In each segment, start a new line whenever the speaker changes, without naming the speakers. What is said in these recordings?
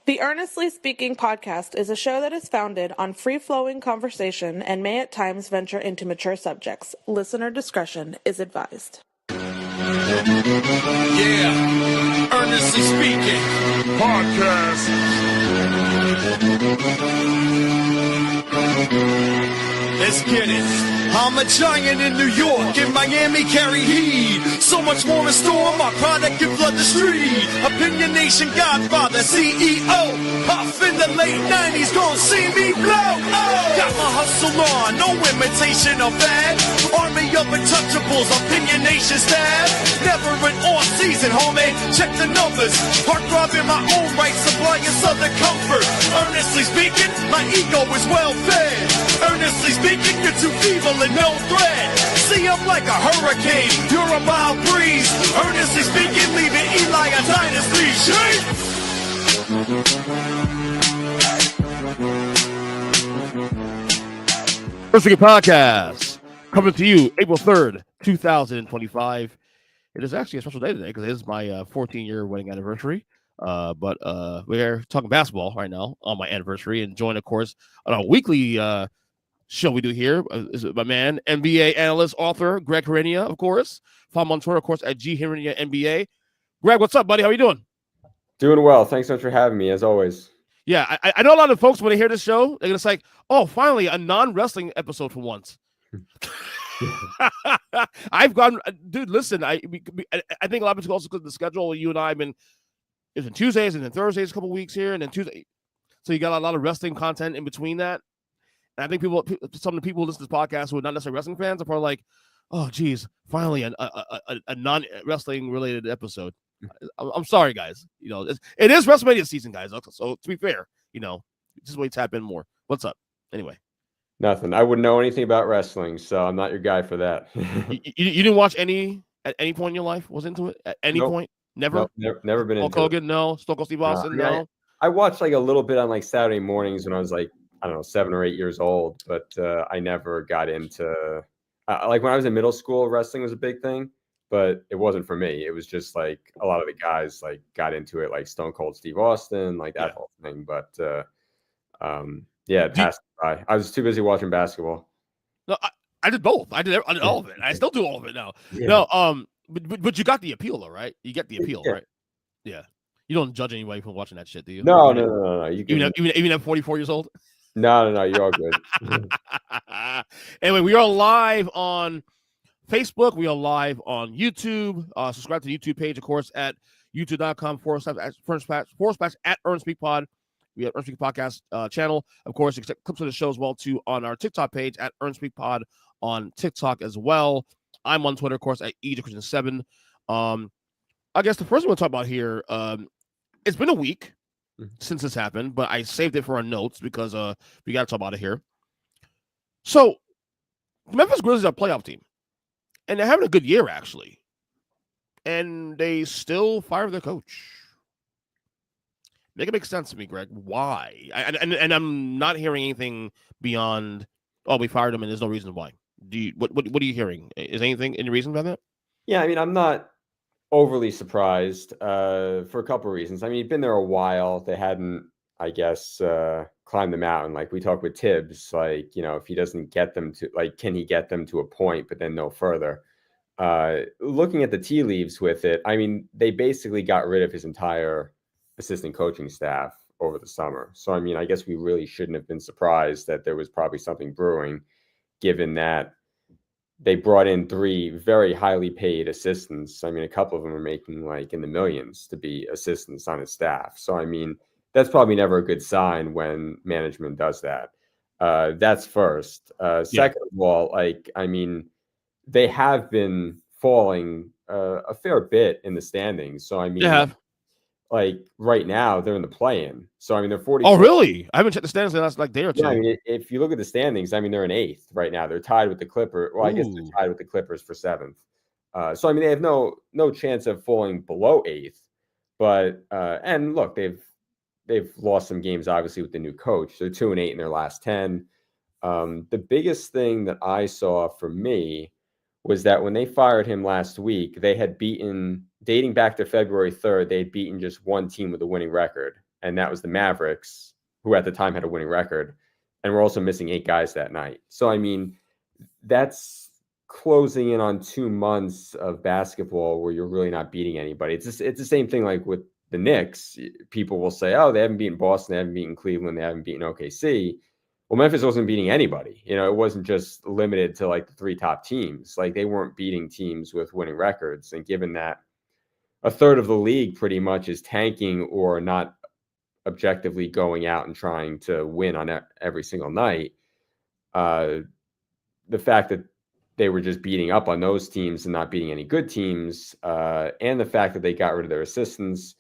The Earnestly Speaking podcast is a show that is founded on free-flowing conversation and may at times venture into mature subjects. Listener discretion is advised.
Yeah, Earnestly Speaking podcast. Let's get it. I'm a giant in New York, in Miami carry heat. So much more in store, my product can flood the street. Opinion Nation Godfather, CEO. Huff in the late 90s, gon' see me blow. Oh. Got my hustle on, no imitation of that. Army of untouchables, Opinion Nation staff. Never an off season, homie, check the numbers. Heart throbbing my own right, supplying southern comfort. Earnestly speaking, my ego is well fed. Earnestly speaking, you're too feeble and no threat. See, I'm like a hurricane, you're a mild breeze. Earnestly speaking, leaving Eli a dynasty. Shake!
Earnestly Podcast coming to you April 3rd, 2025. It is actually a special day today because it is my 14-year wedding anniversary. But we're talking basketball right now on my anniversary, and join, of course, on our weekly show we do here is my man, NBA analyst, author, Greg Hrinya, of course. Follow him on Twitter, of course, at G Hrinya NBA. Greg, what's up, buddy? How you doing?
Doing well. Thanks so much for having me, as always.
Yeah, I know a lot of folks, when they hear this show, they're just like, oh, finally, a non-wrestling episode for once. I've gone, dude, listen, I think a lot of it's also because of the schedule. You and I have been, it's been Tuesdays and then Thursdays a couple weeks here, and then Tuesday. So you got a lot of wrestling content in between that. And I think some of the people who listen to this podcast who are not necessarily wrestling fans are probably like, oh, geez, finally a non-wrestling related episode. I'm sorry, guys. You know, it is WrestleMania season, guys. So to be fair, you know, just wait, tap in more. What's up? Anyway.
Nothing. I wouldn't know anything about wrestling, so I'm not your guy for that.
you didn't watch any at any point in your life? Was into it at any point? Never?
Nope, never been
Hulk
into
Hogan, no. Stone Cold Steve Austin, no.
I watched like a little bit on like Saturday mornings when I was like, I don't know, 7 or 8 years old, but I never got into like when I was in middle school, wrestling was a big thing, but it wasn't for me. It was just like a lot of the guys like got into it, like Stone Cold Steve Austin, like that whole thing. But it passed by. I was too busy watching basketball.
No, I did both. I did all of it. I still do all of it now. Yeah. No, but you got the appeal though, right? You get the appeal, right? Yeah. You don't judge anybody from watching that shit, do you?
No. You can...
even at 44 years old.
No, you're all good.
Anyway, we are live on Facebook. We are live on YouTube. Subscribe to the YouTube page, of course, at youtube.com/@ Earnestly We have Earnestly Podcast channel. Of course, you can check clips of the show as well, too, on our TikTok page at Earnestly Pod on TikTok as well. I'm on Twitter, of course, at EJ Christian 7. I guess the first thing we'll talk about here, it's been a week since this happened, but I saved it for our notes because we got to talk about it here. So, the Memphis Grizzlies are a playoff team, and they're having a good year, actually. And they still fire their coach. Make it make sense to me, Greg. Why? And I'm not hearing anything beyond, oh, we fired him and there's no reason why. What are you hearing? Is any reason about that?
Yeah, I mean, I'm not overly surprised for a couple of reasons. I mean, he's been there a while. They hadn't, I guess, climbed the mountain. Like we talked with Tibbs, like, you know, if he doesn't get them to, like, can he get them to a point, but then no further? Looking at the tea leaves with it, I mean, they basically got rid of his entire assistant coaching staff over the summer. So, I mean, I guess we really shouldn't have been surprised that there was probably something brewing, given that they brought in 3 very highly paid assistants. I mean, a couple of them are making like in the millions to be assistants on his staff. So, I mean, that's probably never a good sign when management does that. That's first. Second of all, like, I mean, they have been falling a fair bit in the standings. So, I mean, like right now they're in the play-in. So, I mean, they're 40.
Oh, really? I haven't checked the standings in the last like day or two.
Yeah, I mean, if you look at the standings, I mean, they're in 8th right now. They're tied with the Clippers. Well, I guess they're tied with the Clippers for 7th. So, I mean, they have no chance of falling below 8th. But and look, they've lost some games, obviously, with the new coach. They're 2-8 in their last 10. The biggest thing that I saw for me was that when they fired him last week, they had beaten, dating back to February 3rd, they had beaten just one team with a winning record, and that was the Mavericks, who at the time had a winning record, and we're also missing 8 guys that night. So, I mean, that's closing in on 2 months of basketball where you're really not beating anybody. It's the same thing like with the Knicks. People will say, oh, they haven't beaten Boston, they haven't beaten Cleveland, they haven't beaten OKC. Well, Memphis wasn't beating anybody. It wasn't just limited to like the 3 top teams. Like, they weren't beating teams with winning records. And given that a third of the league pretty much is tanking or not objectively going out and trying to win on every single night, the fact that they were just beating up on those teams and not beating any good teams, and the fact that they got rid of their assistants,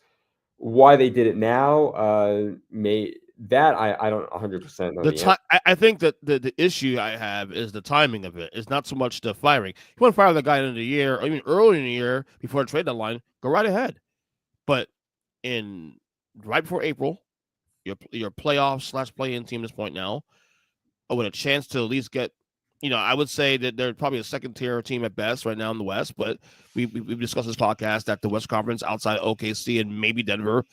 why they did it now, I don't 100% know.
I think that the issue I have is the timing of it. It's not so much the firing. You want to fire the guy in the year, or even early in the year before the trade deadline, go right ahead. But right before April, your playoff / play-in team at this point now, with a chance to at least get, I would say that they're probably a second-tier team at best right now in the West, but we've discussed this podcast that the West Conference outside OKC and maybe Denver,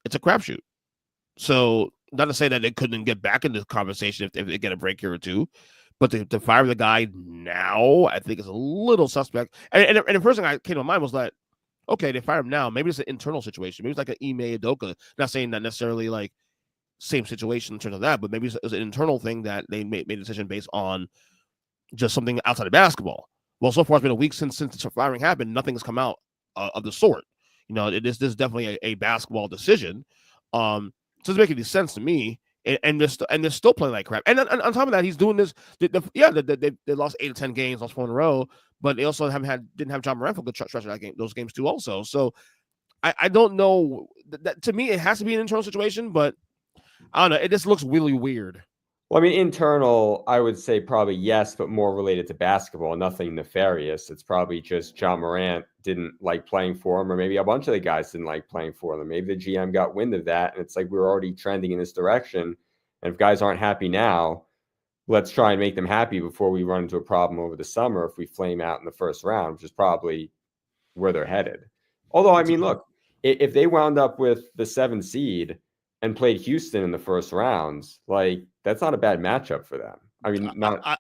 it's a crapshoot. So not to say that they couldn't get back into the conversation if they get a break here or two, but to fire the guy now, I think is a little suspect. And the first thing I came to mind was that, okay, they fire him now. Maybe it's an internal situation. Maybe it's like an Ime Udoka. Not saying that necessarily like same situation in terms of that, but maybe it's an internal thing that they made a decision based on just something outside of basketball. Well, so far it's been a week since the firing happened. Nothing has come out of the sort. This is definitely a basketball decision. So it doesn't make any sense to me. And they're still playing like crap. And on top of that, he's doing this. They lost 8 or 10 games, lost 4 in a row, but they also didn't have Ja Morant for a good stretch of that game, those games too. Also, so I don't know. That to me, it has to be an internal situation, but I don't know. It just looks really weird.
Well, I mean, internal, I would say probably yes, but more related to basketball, nothing nefarious. It's probably just Ja Morant didn't like playing for him, or maybe a bunch of the guys didn't like playing for them. Maybe the GM got wind of that, and it's like we're already trending in this direction. And if guys aren't happy now, let's try and make them happy before we run into a problem over the summer if we flame out in the first round, which is probably where they're headed. Although, I mean, look, if they wound up with the 7th seed and played Houston in the first rounds, like, that's not a bad matchup for them. I mean,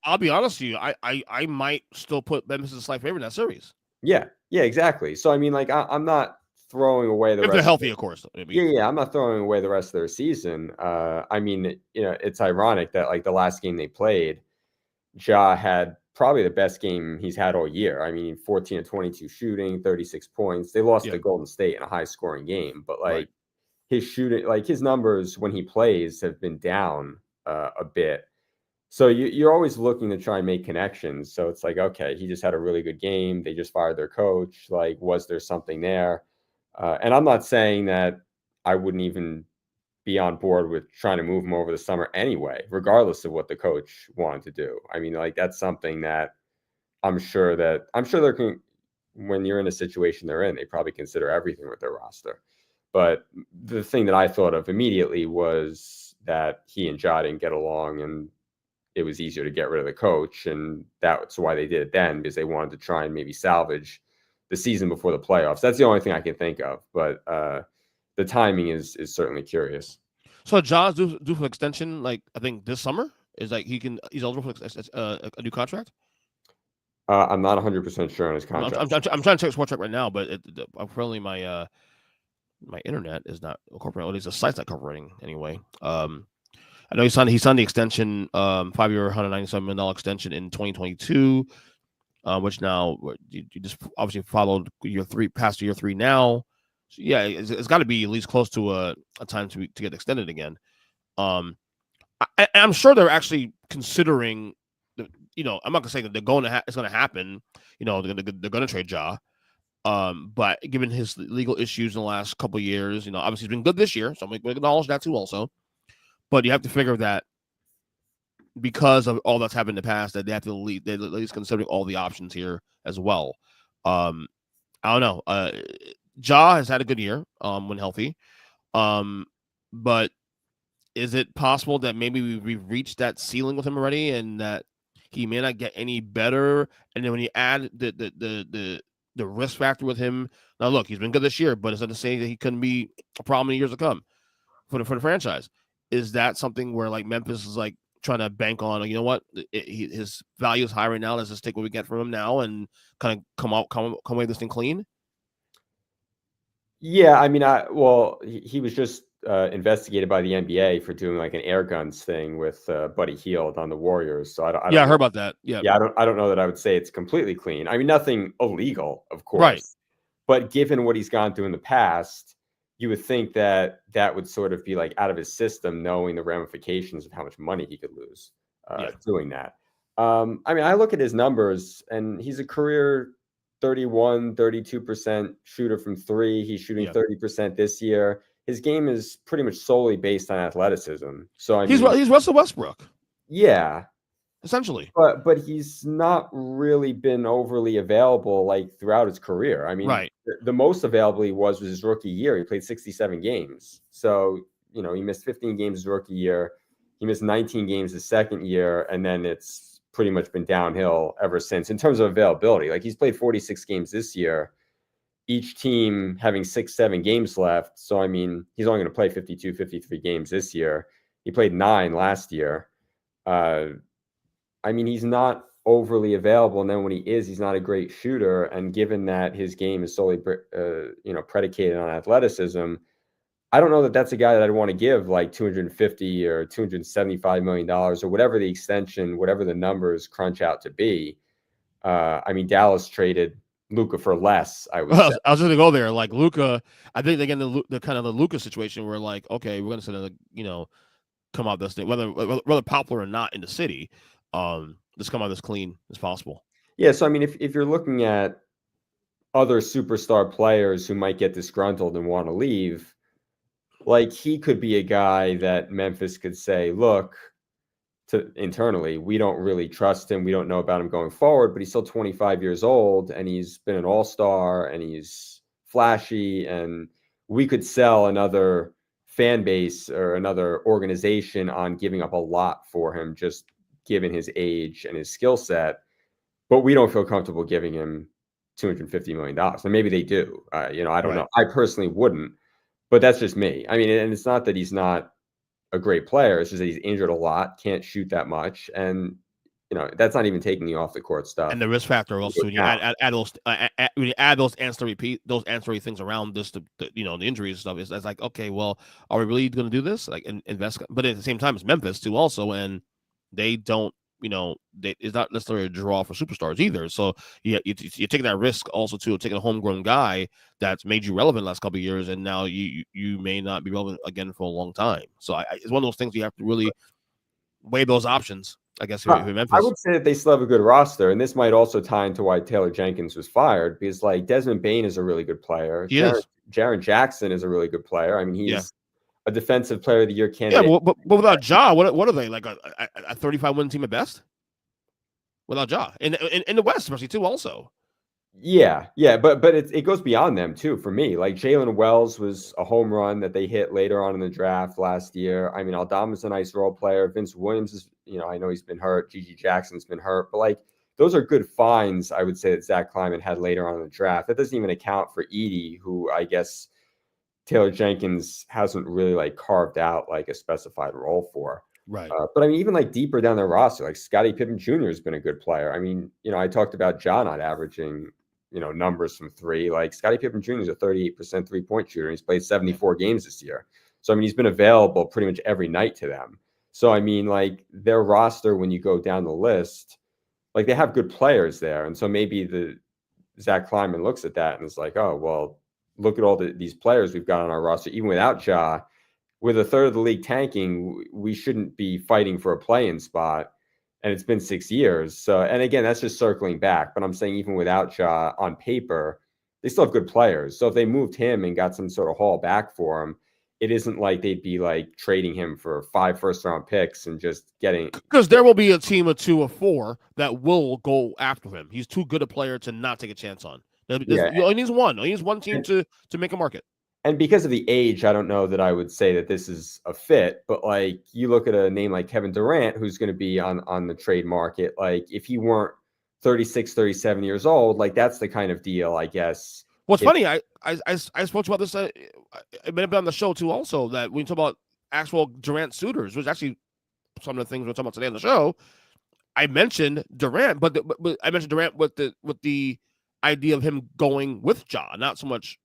I'll be honest with you. I might still put Memphis as a slight favorite in that series.
Yeah, exactly. So, I mean, like, I'm not throwing away the
if
rest.
They're healthy, of course.
Yeah, I'm not throwing away the rest of their season. I mean, it's ironic that, like, the last game they played, Ja had probably the best game he's had all year. I mean, 14 of 22 shooting, 36 points. They lost to Golden State in a high-scoring game, but, like, his shooting, like, his numbers when he plays have been down a bit. So you're always looking to try and make connections. So it's like, okay, he just had a really good game. They just fired their coach. Like, was there something there? And I'm not saying that I wouldn't even be on board with trying to move him over the summer anyway, regardless of what the coach wanted to do. I mean, like, that's something that I'm sure they're when you're in a situation they're in, they probably consider everything with their roster. But the thing that I thought of immediately was that he and Ja didn't get along, and it was easier to get rid of the coach. And that's why they did it then, because they wanted to try and maybe salvage the season before the playoffs. That's the only thing I can think of. But the timing is certainly curious.
So Ja's due for extension, like, I think this summer? Is like he's eligible for a new contract?
I'm not 100% sure on his contract.
I'm trying to check Sports Track right now, but apparently my internet is not incorporating. At least the site's not covering anyway. I know he signed the extension, 5-year, $197 million extension in 2022, which now you just obviously followed past year 3 now. So yeah, it's got to be at least close to a time to get extended again. I'm sure they're actually considering. I'm not gonna say that it's going to happen. They're going to trade Ja. But given his legal issues in the last couple of years, obviously he's been good this year, so we acknowledge that too also. But you have to figure that because of all that's happened in the past, that they have to they're at least considering all the options here as well. I don't know. Ja has had a good year when healthy. But is it possible that maybe we've reached that ceiling with him already, and that he may not get any better? And then when you add the risk factor with him, now look, he's been good this year, but it's not to say that he couldn't be a problem in years to come. for the franchise. Is that something where like Memphis is like trying to bank on, you know what, his value is high right now. Let's just take what we get from him now and kind of come away this thing clean.
Yeah, I mean, he was just investigated by the NBA for doing like an air guns thing with Buddy Hield on the Warriors. So I don't
I heard about that. Yeah,
I don't know that I would say it's completely clean. I mean, nothing illegal, of course,
right?
But given what he's gone through in the past, you would think that would sort of be like out of his system, knowing the ramifications of how much money he could lose doing that. I mean, I look at his numbers, and he's a career 32% shooter from three. He's shooting 30% this year. His game is pretty much solely based on athleticism. So I mean,
he's Russell Westbrook.
Yeah.
Essentially.
But he's not really been overly available like throughout his career. I mean,
right.
The most available he was his rookie year. He played 67 games. So, you know, he missed 15 games his rookie year. He missed 19 games his second year, and then it's pretty much been downhill ever since in terms of availability. Like, he's played 46 games this year, each team having 6-7 games left. So, I mean, he's only going to play 52, 53 games this year. He played 9 last year. I mean, he's not overly available. And then when he is, he's not a great shooter. And given that his game is solely, predicated on athleticism, I don't know that that's a guy that I'd want to give like $250 or $275 million or whatever the extension, whatever the numbers crunch out to be. I mean, Dallas traded Luka for less. I was
just going to go there. Like Luka, I think again the kind of the Luka situation where like, okay, we're going to sort of come out this thing, whether popular or not in the city, just come out as clean as possible.
Yeah, so I mean, if you're looking at other superstar players who might get disgruntled and want to leave, like, he could be a guy that Memphis could say, look, internally, we don't really trust him. We don't know about him going forward, but he's still 25 years old, and he's been an all-star, and he's flashy, and we could sell another fan base or another organization on giving up a lot for him, just given his age and his skill set. But we don't feel comfortable giving him $250 million. And maybe they do. I don't know. I personally wouldn't. But that's just me. I mean, and it's not that he's not a great player. It's just that he's injured a lot, can't shoot that much. And, that's not even taking the off the court stuff.
And the risk factor also, when you add those ancillary things around this, the injuries and stuff, is like, okay, well, are we really going to do this? Like, invest? But at the same time, it's Memphis too, also, and they don't, it's not necessarily a draw for superstars either. So you're taking that risk also too, taking a homegrown guy that's made you relevant the last couple of years, and now you may not be relevant again for a long time. So it's one of those things you have to really weigh those options, I guess. Memphis.
I would say that they still have a good roster, and this might also tie into why Taylor Jenkins was fired, because like Desmond Bane is a really good player. Jaren Jackson is a really good player. I mean, he's a defensive player of the year candidate.
Yeah, but without Ja, what are they, like a 35-win team at best? Without Ja, in the West, especially too, also.
Yeah, but it goes beyond them too. For me, like Jalen Wells was a home run that they hit later on in the draft last year. I mean, Aldama's a nice role player. Vince Williams is, I know he's been hurt. Gigi Jackson's been hurt, but like those are good finds, I would say, that Zach Kleiman had later on in the draft. That doesn't even account for Edey, who I guess Taylor Jenkins hasn't really like carved out like a specified role for.
Right.
But I mean, even like deeper down the roster, like Scottie Pippen Jr. has been a good player. I mean, I talked about Ja not averaging, numbers from three. Like Scottie Pippen Jr. is a 38% 3-point shooter. He's played 74 games this year. So, I mean, he's been available pretty much every night to them. So, I mean, like their roster, when you go down the list, like they have good players there. And so maybe the Zach Kleiman looks at that and is like, oh, well, look at all these players we've got on our roster, even without Ja. With a third of the league tanking, we shouldn't be fighting for a play-in spot. And it's been 6 years. So, and again, that's just circling back. But I'm saying even without Ja on paper, they still have good players. So if they moved him and got some sort of haul back for him, it isn't like they'd be like trading him for 5 first-round picks and just getting.
Because there will be a team of 2 or 4 that will go after him. He's too good a player to not take a chance on. He only needs one. He needs one team to make a market.
And because of the age, I don't know that I would say that this is a fit, but like you look at a name like Kevin Durant, who's going to be on the trade market. Like if he weren't 36, 37 years old, like that's the kind of deal, I guess.
What's funny, I spoke about this. It may have been on the show too also, that when you talk about actual Durant suitors, which actually some of the things we're talking about today on the show. I mentioned Durant, but I mentioned Durant with the idea of him going with Ja, not so much,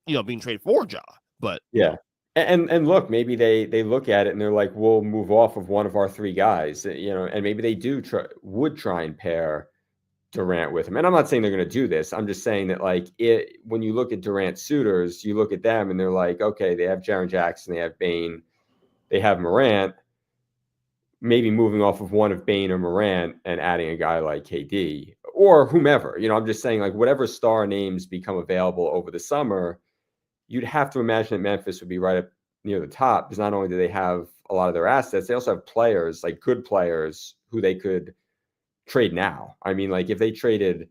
being traded for Ja, but
yeah. And look, maybe they look at it and they're like, we'll move off of one of our 3 guys, and maybe they would try and pair Durant with him. And I'm not saying they're going to do this. I'm just saying that when you look at Durant suitors, you look at them and they're like, okay, they have Jaren Jackson, they have Bane, they have Morant. Maybe moving off of one of Bane or Morant and adding a guy like KD or whomever. I'm just saying, like, whatever star names become available over the summer, you'd have to imagine that Memphis would be right up near the top, because not only do they have a lot of their assets, they also have players, like good players, who they could trade now. I mean, like, if they traded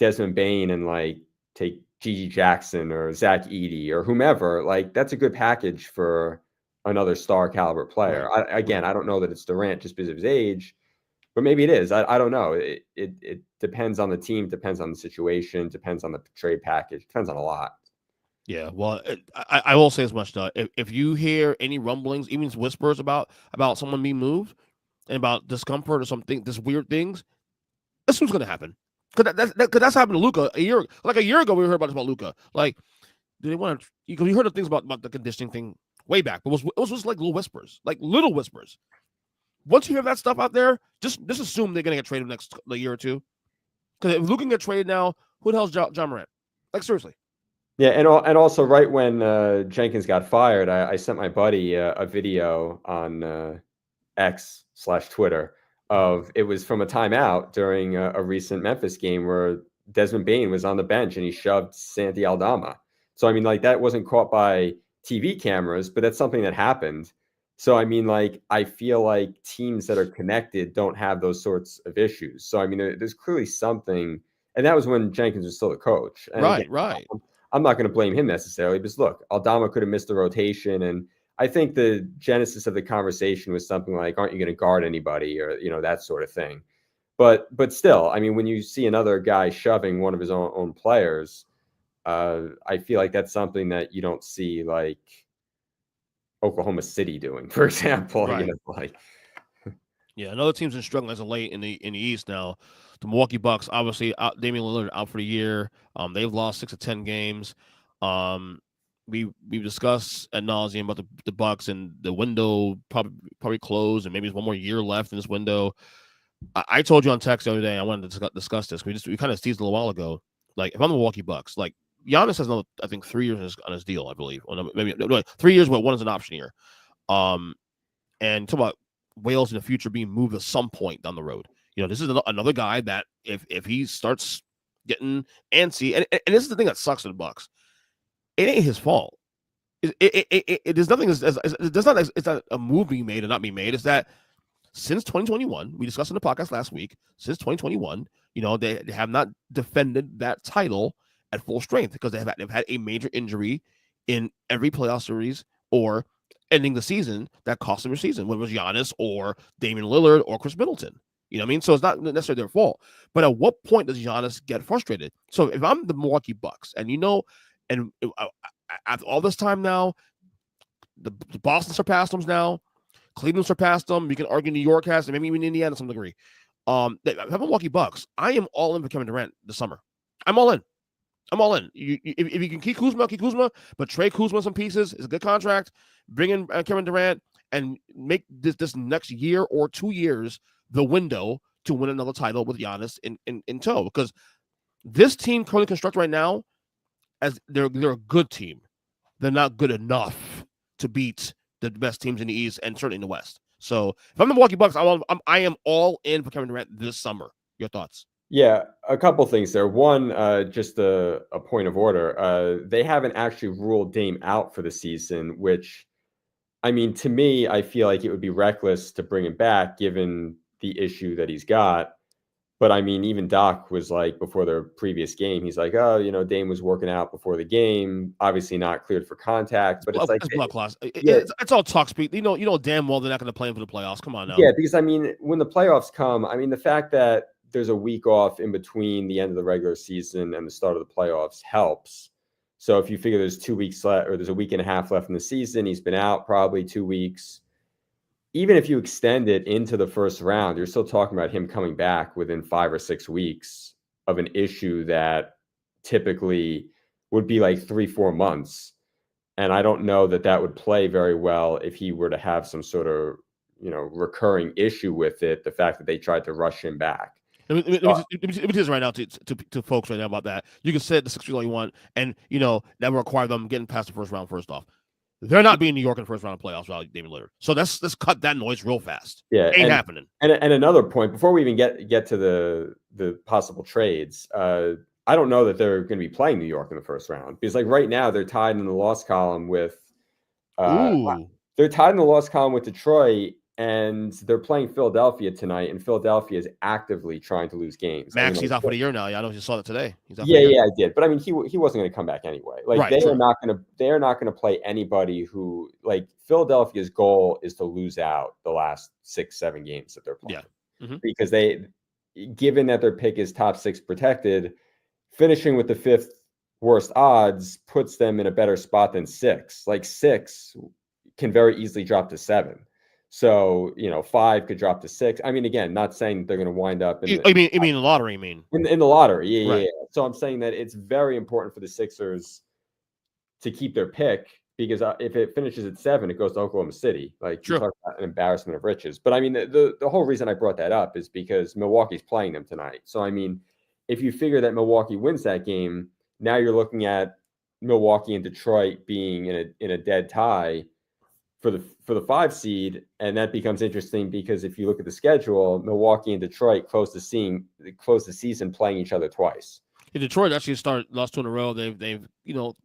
Desmond Bane and take Gigi Jackson or Zach Edey or whomever, that's a good package for another star caliber player.
Right.
I don't know that it's Durant just because of his age, but maybe it is. I don't know. It depends on the team, depends on the situation, depends on the trade package, depends on a lot.
Yeah, well, I will say as much though. If you hear any rumblings, even whispers about someone being moved and about discomfort or something, this weird things, that's what's going to happen. Because that's happened to Luka a year ago. We heard about Luka. Like, do they want to? Because we heard of things about the conditioning thing way back, but it was just like little whispers. Once you hear that stuff out there, just assume they're going to get traded next year or two. Because if Luka can get traded now, who the hell's Ja Morant? Like, seriously.
Yeah, and also right when Jenkins got fired, I sent my buddy a video on X/Twitter of, it was from a timeout during a recent Memphis game where Desmond Bane was on the bench and he shoved Santi Aldama. So I mean, that wasn't caught by TV cameras, but that's something that happened. So I mean, I feel like teams that are connected don't have those sorts of issues. So I mean, there's clearly something, and that was when Jenkins was still the coach. And
Right,
again,
right.
I'm not going to blame him necessarily, because look, Aldama could have missed the rotation, and I think the genesis of the conversation was something like, aren't you going to guard anybody, or that sort of thing. But still, I mean, when you see another guy shoving one of his own players, I feel like that's something that you don't see Oklahoma City doing, for example.
Right. Yeah, another team's been struggling as of late in the East now. The Milwaukee Bucks, obviously, Damian Lillard out for the year. They've lost 6 of 10 games. We've discussed ad nauseum about the Bucks, and the window probably closed, and maybe there's one more year left in this window. I told you on text the other day I wanted to discuss this. We kind of teased a little while ago. Like, if I'm the Milwaukee Bucks, like, Giannis has another, I think, 3 years on his deal, I believe. Or maybe 3 years, but one is an option year. And talk about Wales in the future being moved at some point down the road. This is another guy that if he starts getting antsy, and this is the thing that sucks to the Bucks, it ain't his fault. There's nothing. It's not a move being made or not being made. It's that since 2021, we discussed in the podcast last week. Since 2021, they have not defended that title at full strength because they've had a major injury in every playoff series or ending the season that cost them their season, whether it was Giannis or Damian Lillard or Chris Middleton. You know what I mean? So it's not necessarily their fault. But at what point does Giannis get frustrated? So if I'm the Milwaukee Bucks, and after all this time now, the Boston surpassed them now, Cleveland surpassed them. You can argue New York has, and maybe even Indiana to some degree. If I'm Milwaukee Bucks, I am all in for Kevin Durant this summer. I'm all in. If you can keep Kuzma, but trade Kuzma some pieces. It's a good contract. Bring in Kevin Durant and make this next year or 2 years the window to win another title with Giannis in tow. Because this team currently constructed right now, as they're a good team, they're not good enough to beat the best teams in the East and certainly in the West. So if I'm the Milwaukee Bucks, I am all in for Kevin Durant this summer. Your thoughts?
Yeah, a couple things there. One, just a point of order. They haven't actually ruled Dame out for the season, which, I mean, to me, I feel like it would be reckless to bring him back given the issue that he's got. But I mean, even Doc was like, before their previous game, he's like, oh, Dame was working out before the game, obviously not cleared for contact. But it's like,
it's blood class. It's all talk speak. You know damn well they're not going to play him for the playoffs. Come on now.
Yeah, because I mean, when the playoffs come, I mean, the fact that there's a week off in between the end of the regular season and the start of the playoffs helps. So if you figure there's 2 weeks left, or there's a week and a half left in the season, he's been out probably 2 weeks. Even if you extend it into the first round, you're still talking about him coming back within 5 or 6 weeks of an issue that typically would be like 3-4 months. And I don't know that would play very well if he were to have some sort of, recurring issue with it, the fact that they tried to rush him back.
Let me tell this right now to folks right now about that. You can set the Sixers all you want, and that will require them getting past the first round. First off, they're not being New York in the first round of playoffs without Damian Lillard. So let's cut that noise real fast.
Yeah,
ain't happening.
And another point before we even get to the possible trades, I don't know that they're going to be playing New York in the first round, because like right now they're tied in the loss column with Detroit. And they're playing Philadelphia tonight, and Philadelphia is actively trying to lose games.
Max, he's out for the year now. Yeah, I know you saw that today. He's out
yeah, I did. But I mean, he wasn't going to come back anyway. Like
right,
they are not going to play anybody who, like, Philadelphia's goal is to lose out the last 6-7 games that they're playing.
Yeah. Mm-hmm.
Because given that their pick is top 6 protected, finishing with the 5th worst odds puts them in a better spot than 6. Like 6 can very easily drop to 7. So, 5 could drop to 6. I mean, again, not saying they're going to wind up in
the lottery,
in the lottery. Yeah,
right.
Yeah. So I'm saying that it's very important for the Sixers to keep their pick, because if it finishes at 7, it goes to Oklahoma City. Like, you talk about an embarrassment of riches. But I mean, the whole reason I brought that up is because Milwaukee's playing them tonight. So I mean, if you figure that Milwaukee wins that game, now you're looking at Milwaukee and Detroit being in a dead tie for the 5 seed, and that becomes interesting because if you look at the schedule, Milwaukee and Detroit close the season playing each other twice.
Yeah, Detroit actually lost 2 in a row. They've
well,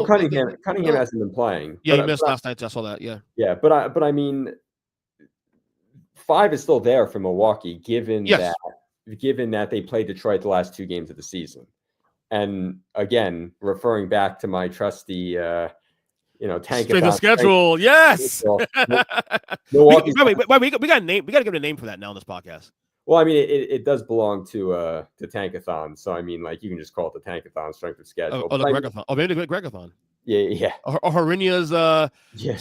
Cunningham hasn't been playing.
Yeah, he missed last night. I saw that. Yeah.
Yeah, but I mean, 5 is still there for Milwaukee, given that they played Detroit the last 2 games of the season. And again, referring back to my trusty
tank schedule. Yes.
Milwaukee.
We got a name. We got to give it a name for that now on this podcast.
Well, I mean, it does belong to Tankathon. So I mean, like, you can just call it the Tankathon strength of schedule.
The Gregathon. Maybe the Gregathon.
Yeah.
Or Hrinya's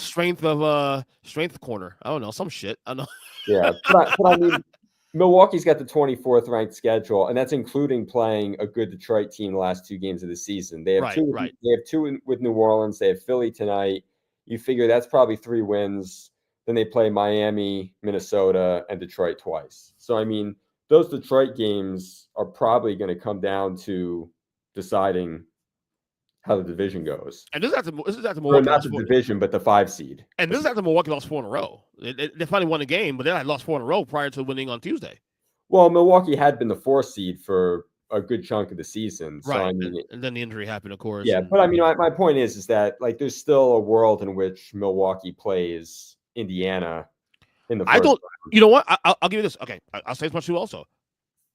strength corner. I don't know, some shit. I don't know.
Yeah, but I mean, Milwaukee's got the 24th ranked schedule, and that's including playing a good Detroit team the last 2 games of the season. They have 2. They have 2 with New Orleans. They have Philly tonight. You figure that's probably 3 wins. Then they play Miami, Minnesota, and Detroit twice. So I mean, those Detroit games are probably going to come down to deciding how the division goes.
And this is after Milwaukee.
Not the division, but the 5 seed.
And this is after Milwaukee lost 4 in a row. They finally won a game, but they had lost 4 in a row prior to winning on Tuesday.
Well, Milwaukee had been the 4th seed for a good chunk of the season. So,
right.
I mean,
and then the injury happened, of course.
Yeah, but I mean, my point is that, like, there's still a world in which Milwaukee plays Indiana in the first round.
You know what? I'll give you this. Okay, I'll say as much too also.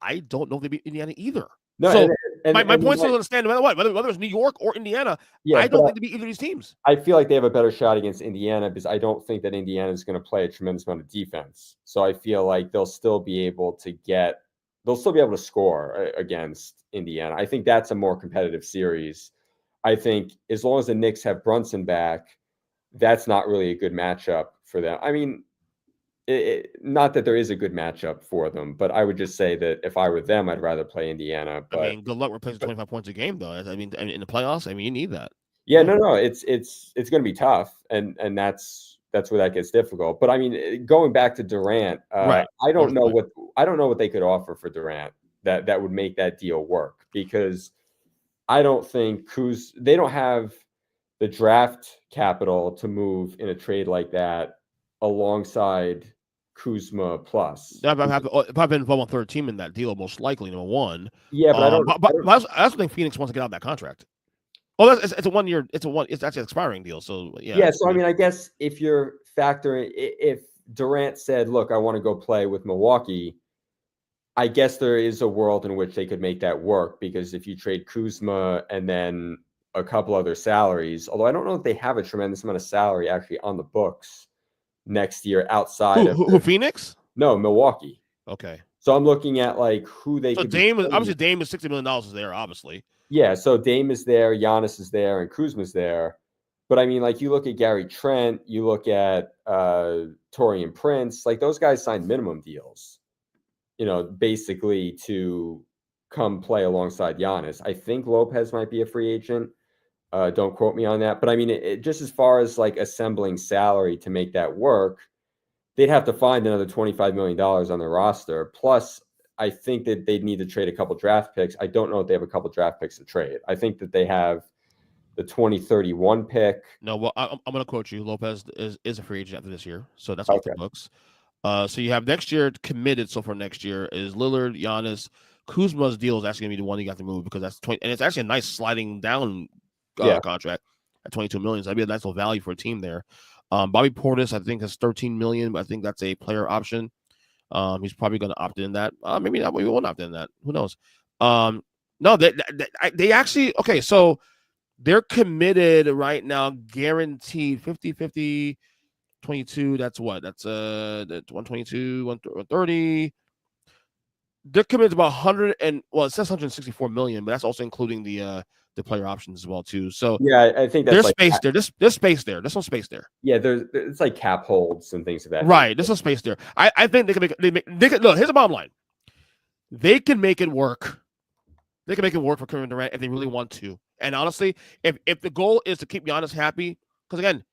I don't know if they beat Indiana either.
No,
so my point still understand no matter what, whether it's New York or Indiana, I don't think they beat either of these teams.
I feel like they have a better shot against Indiana because I don't think that Indiana is going to play a tremendous amount of defense. So I feel like they'll still be able to score against Indiana. I think that's a more competitive series. I think as long as the Knicks have Brunson back, that's not really a good matchup for them. I mean, not that there is a good matchup for them, but I would just say that if I were them, I'd rather play Indiana. But
I mean, good luck replacing 25 points a game, though. I mean, in the playoffs, I mean, you need that.
Yeah, no, it's going to be tough, and that's where that gets difficult. But I mean, going back to Durant,
right.
I don't know what they could offer for Durant that would make that deal work, because I don't think they don't have the draft capital to move in a trade like that alongside Kuzma plus.
I've been involved on 3rd team in that deal, most likely, number 1.
Yeah, but
I also think Phoenix wants to get out of that contract. Oh, it's a 1 year. It's actually an expiring deal. So yeah.
Yeah. So I mean, I guess if you're factoring, if Durant said, "Look, I want to go play with Milwaukee," I guess there is a world in which they could make that work, because if you trade Kuzma and then a couple other salaries, although I don't know if they have a tremendous amount of salary actually on the books next year outside
of Phoenix?
No, Milwaukee.
Okay.
So I'm looking at like who they could.
Obviously Dame is $60 million is there, obviously.
Yeah, so Dame is there, Giannis is there, and Kuzma's there. But I mean, like, you look at Gary Trent, you look at Taurean Prince, like, those guys signed minimum deals, basically to come play alongside Giannis. I think Lopez might be a free agent. Don't quote me on that. But I mean, just as far as like assembling salary to make that work, they'd have to find another $25 million on their roster. Plus, I think that they'd need to trade a couple draft picks. I don't know if they have a couple draft picks to trade. I think that they have the 2031 pick.
No, well, I'm going to quote you. Lopez is a free agent after this year, so that's off the books. So you have next year committed. So for next year is Lillard, Giannis. Kuzma's deal is actually going to be the one you got to move because that's 20, and it's actually a nice sliding down contract at $22 million. So that'd be a nice little value for a team there. Bobby Portis, I think, has $13 million, but I think that's a player option. He's probably going to opt in that. Maybe not. Maybe we won't opt in that. Who knows? No, they actually okay. So they're committed right now, guaranteed 50-50, 22. That's what? That's 122, 130. They're committed to about 100 and it says 164 million, but that's also including the player options as well too. So
yeah, I think that's
there's space there. There's space there. There's some space there.
Yeah, it's like cap holds and things of that.
Right. There's some space there. I think they can look, here's the bottom line. They can make it work. They can make it work for Kevin Durant if they really want to. And honestly, if the goal is to keep Giannis happy, because again,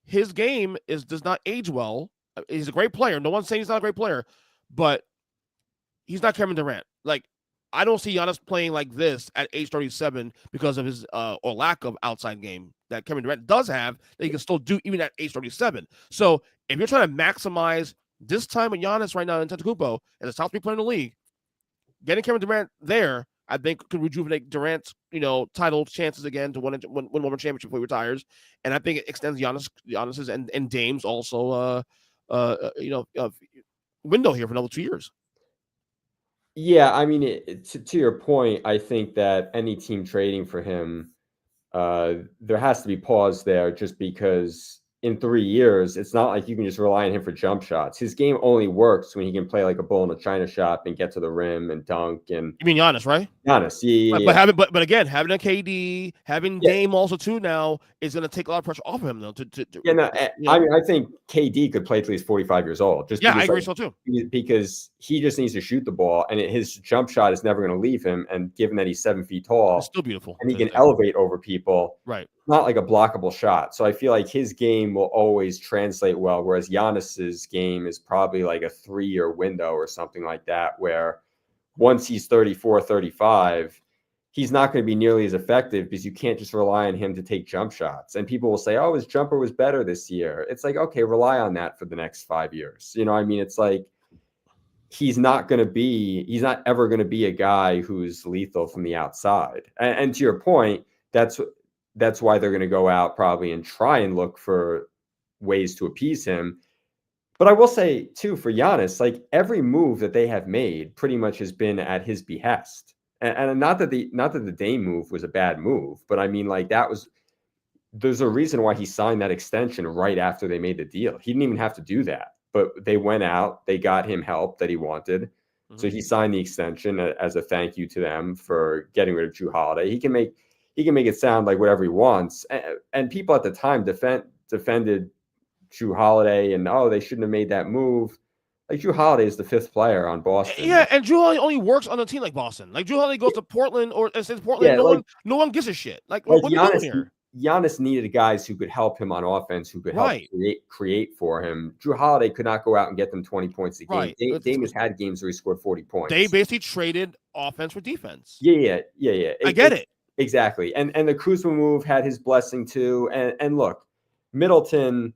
his game does not age well. He's a great player. No one's saying he's not a great player, but he's not Kevin Durant. Like, I don't see Giannis playing like this at age 37 because of his or lack of outside game that Kevin Durant does have that he can still do even at age 37. So if you're trying to maximize this time with Giannis right now in Antetokounmpo as a top 3 player in the league, getting Kevin Durant there, I think could rejuvenate Durant's, title chances again to win one more championship before he retires. And I think it extends Giannis's and Dame's also window here for another 2 years.
Yeah, I mean, to your point, I think that any team trading for him, there has to be pause there just because in 3 years, it's not like you can just rely on him for jump shots. His game only works when he can play like a bull in a china shop and get to the rim and dunk. And
you mean Giannis, right?
Giannis,
yeah. But again, having a KD, having Dame also too now is going to take a lot of pressure off of him though.
I mean, I think KD could play till he's 45 years old.
I agree so too.
Because he just needs to shoot the ball, and his jump shot is never going to leave him. And given that he's 7 feet tall,
it's still beautiful,
and he can elevate over people,
right?
Not like a blockable shot. So I feel like his game will always translate well, whereas Giannis's game is probably like a 3-year window or something like that, where once he's 34, 35, he's not going to be nearly as effective because you can't just rely on him to take jump shots. And people will say, oh, his jumper was better this year. It's like, okay, rely on that for the next 5 years. It's like he's not ever going to be a guy who's lethal from the outside. And to your point, that's why they're going to go out probably and try and look for ways to appease him. But I will say too, for Giannis, like every move that they have made pretty much has been at his behest. And not that the Dame move was a bad move, but I mean, like there's a reason why he signed that extension right after they made the deal. He didn't even have to do that, but they went out, they got him help that he wanted. Mm-hmm. So he signed the extension as a thank you to them for getting rid of Jrue Holiday. He can make it sound like whatever he wants. And people at the time defended Jrue Holiday and, they shouldn't have made that move. Like Jrue Holiday is the 5th player on Boston.
Yeah, and Jrue Holiday only works on a team like Boston. Like Jrue Holiday goes to Portland or says Portland, no one gives a shit. Like what are you doing here?
Giannis needed guys who could help him on offense, who could help create for him. Jrue Holiday could not go out and get them 20 points a game.
Right.
Dame has had games where he scored 40 points.
They basically traded offense for defense.
Yeah.
I get it.
Exactly. And the Kuzma move had his blessing too. And look, Middleton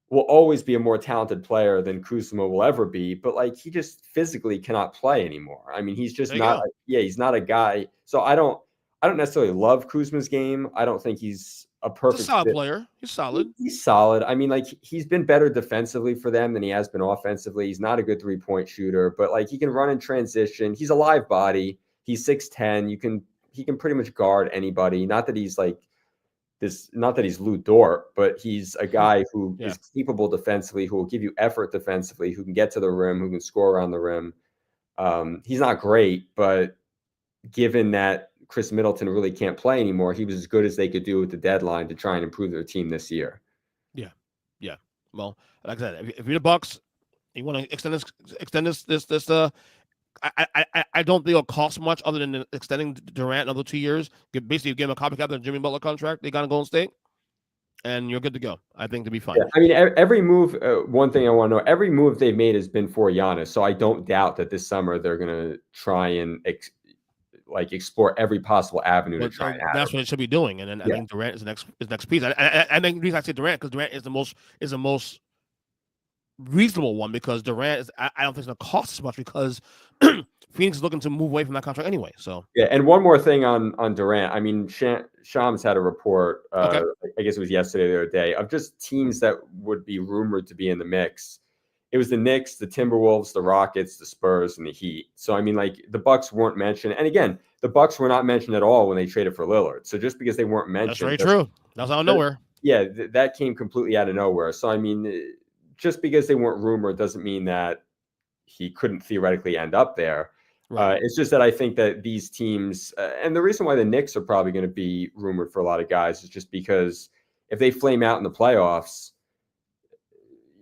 will always be a more talented player than Kuzma will ever be, but like he just physically cannot play anymore. I mean, he's just he's not a guy. So I don't necessarily love Kuzma's game. I don't think he's a perfect
solid player. He's solid.
He's solid. I mean, like he's been better defensively for them than he has been offensively. He's not a good 3-point shooter, but like he can run in transition. He's a live body. He's 6'10". He can pretty much guard anybody. Not that he's like not that he's Lou Dort, but he's a guy who is capable defensively, who will give you effort defensively, who can get to the rim, who can score around the rim. He's not great, but given that Chris Middleton really can't play anymore, he was as good as they could do with the deadline to try and improve their team this year.
Yeah. Well, like I said, if you're the Bucks, you want to extend this. I don't think it'll cost much other than extending Durant another 2 years. Basically, give him a copycat of the Jimmy Butler contract they got in Golden State, and you're good to go. I think to be fine.
Yeah, I mean, every move. One thing I want to know: every move they've made has been for Giannis. So I don't doubt that this summer they're going to try and explore every possible avenue to try and have.
That's what it should be doing. And then I think Durant is the next piece. I think the reason I say Durant because Durant is the most reasonable one because Durant is. I don't think it's going to cost as much because Phoenix is looking to move away from that contract anyway. So
yeah, and one more thing on Durant. I mean, Shams had a report. I guess it was yesterday or the other day of just teams that would be rumored to be in the mix. It was the Knicks, the Timberwolves, the Rockets, the Spurs, and the Heat. So, I mean, like, the Bucks weren't mentioned. And again, the Bucks were not mentioned at all when they traded for Lillard. So just because they weren't mentioned.
That's very true. That's out of nowhere.
Yeah, that came completely out of nowhere. So, I mean, just because they weren't rumored doesn't mean that he couldn't theoretically end up there. Right. It's just that I think that these teams, and the reason why the Knicks are probably going to be rumored for a lot of guys is just because if they flame out in the playoffs,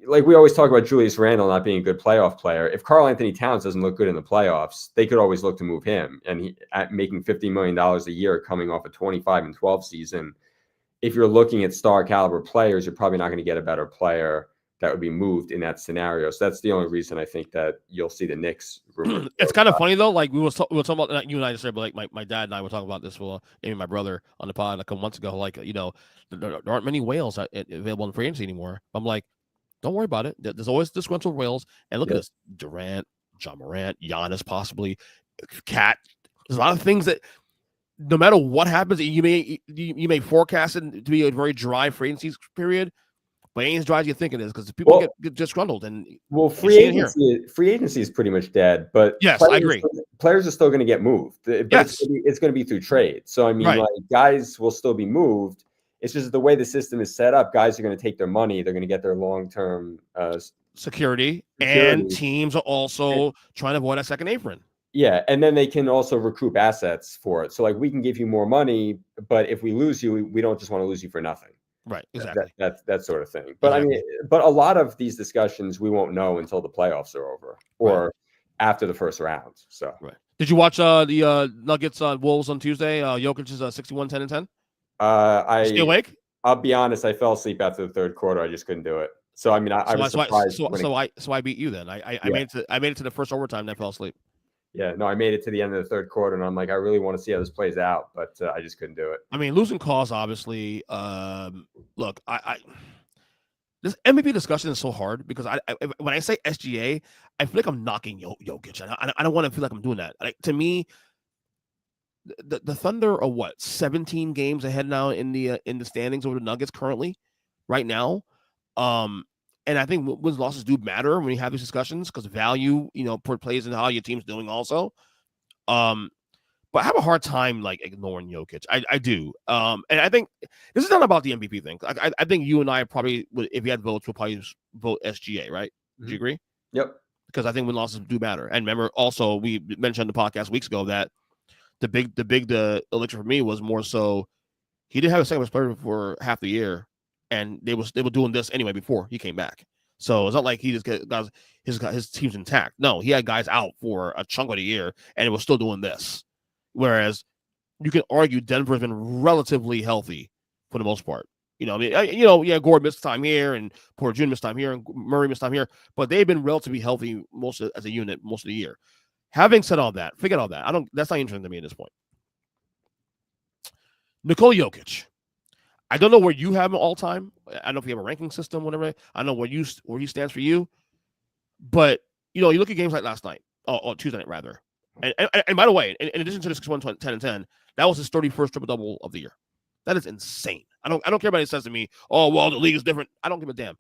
like we always talk about Julius Randle not being a good playoff player. If Karl Anthony Towns doesn't look good in the playoffs, they could always look to move him. And making $50 million a year coming off a 25-12 season, if you're looking at star caliber players, you're probably not going to get a better player that would be moved in that scenario. So that's the only reason I think that you'll see the Knicks.
It's kind of funny though. Like we were talking about, not you and I just said, but like my dad and I were talking about this with Amy, my brother, on the pod a couple months ago. Like, you know, there aren't many whales available in free agency anymore. I'm like, don't worry about it. There's always disgruntled whales. And look at this: Durant, Ja Morant, Giannis, possibly Cat. There's a lot of things that, no matter what happens, you may forecast it to be a very dry free agency period. But it ain't as dry as you think it is because people get disgruntled. And
free agency is pretty much dead. But
yes, I agree.
Players are still going to get moved. But it's going to be through trade. So I mean, like, guys will still be moved. It's just the way the system is set up. Guys are going to take their money. They're going to get their long-term
security, and teams are also trying to avoid a second apron.
Yeah, and then they can also recoup assets for it. So, like, we can give you more money, but if we lose you, we don't just want to lose you for nothing.
Right, exactly.
That sort of thing. But exactly. I mean, but a lot of these discussions we won't know until the playoffs are over or after the first round. So,
did you watch the Nuggets Wolves on Tuesday? Jokic is 61-10-10. Stay awake?
I'll be honest. I fell asleep after the third quarter. I just couldn't do it. So I mean, I was surprised.
So I beat you then. I made it to the first overtime. And I fell asleep.
Yeah, no, I made it to the end of the third quarter, and I'm like, I really want to see how this plays out, but I just couldn't do it.
I mean, losing cause, obviously. Look, this MVP discussion is so hard because when I say SGA, I feel like I'm knocking Jokic. I don't want to feel like I'm doing that. To me, the Thunder are 17 games ahead now in the standings over the Nuggets currently, right now. And I think wins and losses do matter when you have these discussions because value, plays into how your team's doing also. But I have a hard time ignoring Jokic. I do. And I think this is not about the MVP thing. I think you and I probably, if you had votes, would probably vote SGA, right? Mm-hmm. Do you agree?
Yep.
Because I think win losses do matter. And remember, also we mentioned on the podcast weeks ago that the big elixir for me was more so he didn't have a second best player for half the year. And they were doing this anyway before he came back. So it's not like he just got his team's intact. No, he had guys out for a chunk of the year, and it was still doing this. Whereas you can argue Denver's been relatively healthy for the most part. Gordon missed time here, and Porter Jr. missed time here, and Murray missed time here, but they've been relatively healthy as a unit most of the year. Having said all that, forget all that. That's not interesting to me at this point. Nikola Jokic. I don't know where you have him all time. I don't know if you have a ranking system, whatever. I don't know where he stands for you. But, you look at games like last night, or Tuesday night, rather. And by the way, in addition to the 61-10-10, that was his 31st triple-double of the year. That is insane. I don't care about what he says to me, oh, well, the league is different. I don't give a damn.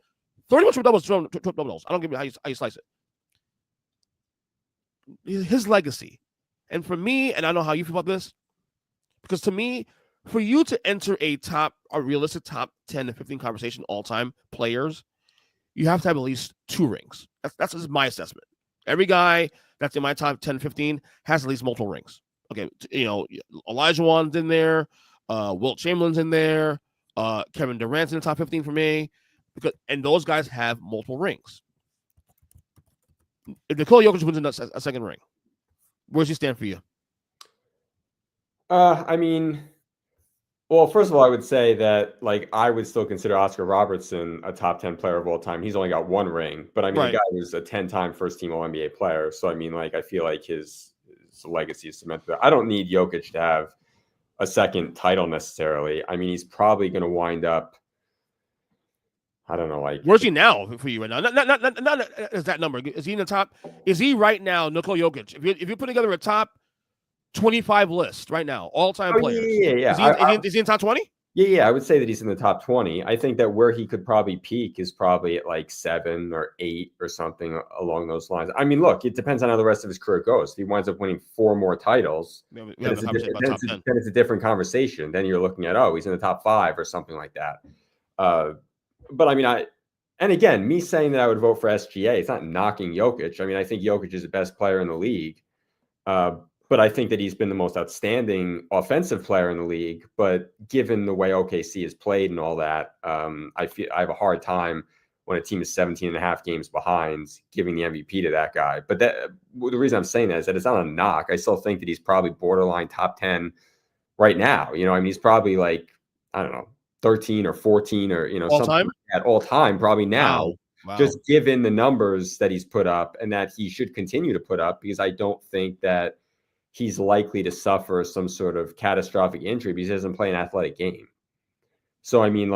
31 triple-doubles. I don't give a how you slice it. His legacy. And for me, and I know how you feel about this, because to me, for you to enter a realistic top 10 to 15 conversation all-time players, you have to have at least 2 rings. That's just my assessment. Every guy that's in my top 10, 15 has at least multiple rings. Okay, Elijah Wan's in there, Wilt Chamberlain's in there, Kevin Durant's in the top 15 for me, and those guys have multiple rings. If Nikola Jokic wins a second ring, where does he stand for you?
I mean, well, first of all, I would say that I would still consider Oscar Robertson a top 10 player of all time. He's only got one ring, but I mean, the guy was a 10-time first-team All-NBA player. So I mean, I feel like his legacy is cemented. I don't need Jokic to have a second title necessarily. I mean, he's probably going to wind up. I don't know,
where's he now for you right now? Not is that number? Is he in the top? Is he right now, Nikola Jokic? If you put together a top 25 list right now, all-time players.
Yeah.
Is he in top 20?
Yeah. I would say that he's in the top 20. I think that where he could probably peak is probably at 7 or 8 or something along those lines. I mean, look, it depends on how the rest of his career goes. If he winds up winning 4 more titles, then it's a different conversation. Then you're looking at, he's in the top 5 or something like that. But I mean, and again, me saying that I would vote for SGA, it's not knocking Jokic. I mean, I think Jokic is the best player in the league. But I think that he's been the most outstanding offensive player in the league. But given the way OKC has played and all that, I have a hard time when a team is 17 and a half games behind giving the MVP to that guy. But the reason I'm saying that is that it's not a knock. I still think that he's probably borderline top 10 right now. I mean, he's probably 13 or 14 or,
all
something
time?
At all time, probably now.
Wow.
Just given the numbers that he's put up and that he should continue to put up, because I don't think that he's likely to suffer some sort of catastrophic injury because he doesn't play an athletic game. So, I mean,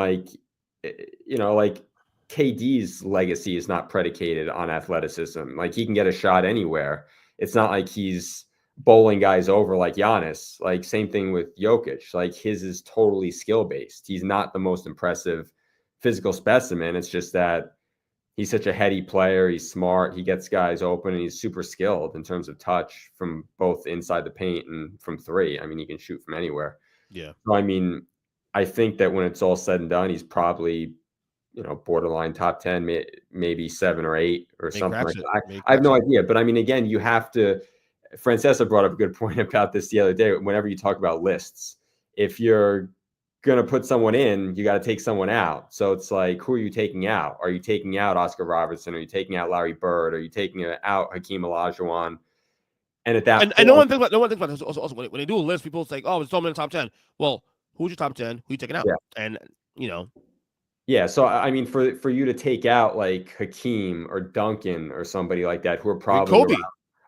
KD's legacy is not predicated on athleticism. He can get a shot anywhere. It's not like he's bowling guys over like Giannis. Same thing with Jokic. His is totally skill-based. He's not the most impressive physical specimen. It's just that he's such a heady player. He's smart. He gets guys open, and he's super skilled in terms of touch from both inside the paint and from three. I mean, he can shoot from anywhere.
Yeah.
So, I mean, I think that when it's all said and done, he's probably, borderline top 10, maybe 7 or 8 or something like that. I have no idea. But I mean, again, you have to. Francesca brought up a good point about this the other day. Whenever you talk about lists, if you're going to put someone in, you got to take someone out. So it's who are you taking out? Are you taking out Oscar Robertson? Are you taking out Larry Bird? Are you taking out Hakeem Olajuwon? And at that point,
and no one thinks about this. Also, when they do a list, people say, it's someone in the top 10. Well, who's your top 10? Who are you taking out?
Yeah.
And,
Yeah, so I mean, for you to take out Hakeem or Duncan or somebody like that, who are probably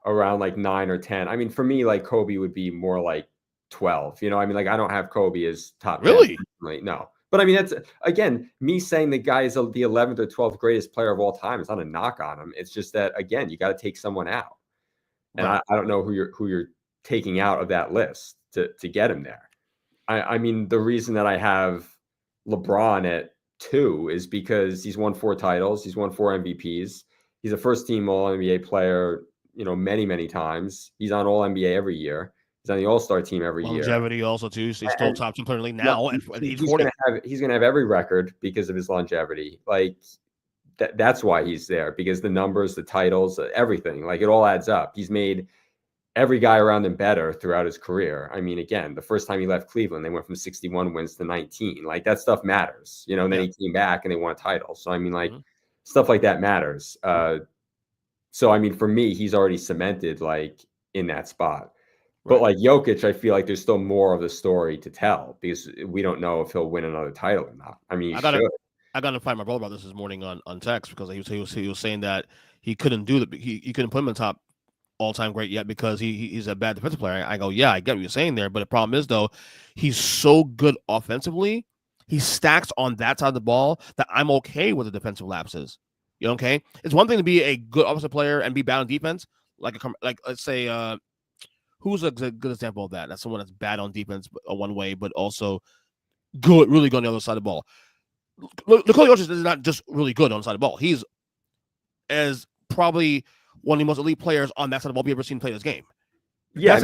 around 9 or 10. I mean, for me, Kobe would be more 12. I mean, I don't have Kobe as top 10.
Really?
No. But I mean, that's, again, me saying the guy is the 11th or 12th greatest player of all time. It's not a knock on him. It's just that, again, you got to take someone out. And I don't know who you're taking out of that list to get him there. I mean, the reason that I have LeBron at 2 is because he's won 4 titles. He's won 4 MVPs. He's a first-team All-NBA player, many, many times. He's on All-NBA every year. He's on the All-Star team every year.
Longevity also, too. So he's still top 10 player in the league now.
He's going to have every record because of his longevity. That's why he's there, because the numbers, the titles, everything, it all adds up. He's made every guy around him better throughout his career. I mean, again, the first time he left Cleveland, they went from 61 wins to 19. That stuff matters, and then he came back and they won a title. So, I mean, stuff like that matters. So, I mean, for me, he's already cemented, in that spot. Right. But, Jokic, I feel like there's still more of the story to tell because we don't know if he'll win another title or not. I mean,
I got to find my brother about this morning on text because he was saying that he couldn't do he couldn't put him in the top all-time great yet because he's a bad defensive player. I go, yeah, I get what you're saying there, but the problem is though, he's so good offensively, he stacks on that side of the ball that I'm okay with the defensive lapses. You know, okay? It's one thing to be a good offensive player and be bad on defense, like let's say who's a good example of that? That's someone that's bad on defense one way, but also good, really good on the other side of the ball. Nikola Jokic is not just really good on the side of the ball. He's as probably one of the most elite players on that side of the ball we've ever seen play this game. Yeah,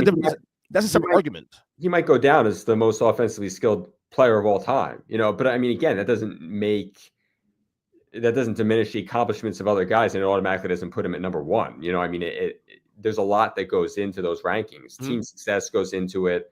that's a separate argument.
He might go down as the most offensively skilled player of all time, but I mean, again, that doesn't diminish the accomplishments of other guys, and it automatically doesn't put him at number 1. I mean, there's a lot that goes into those rankings. Team success goes into it.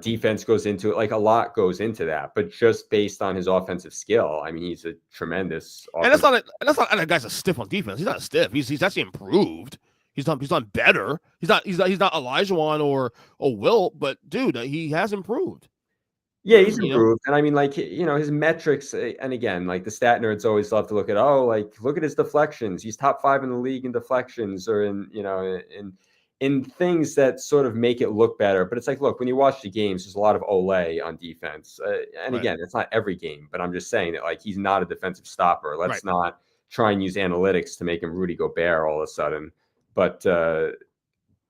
Defense goes into it. Like a lot goes into that, but just based on his offensive skill, I mean, he's a tremendous.
And that's not that guy's a stiff on defense. He's not stiff. He's actually improved. He's not better. He's not Olajuwon or Wilt, but dude, he has improved.
Yeah, he's improved. And I mean, like, his metrics, and again, like the stat nerds always love to look at his deflections. He's top 5 in the league in deflections, or in things that sort of make it look better. But it's like, look, when you watch the games, there's a lot of Olay on defense. And again, it's not every game, but I'm just saying that, like, he's not a defensive stopper. Let's not try and use analytics to make him Rudy Gobert all of a sudden. But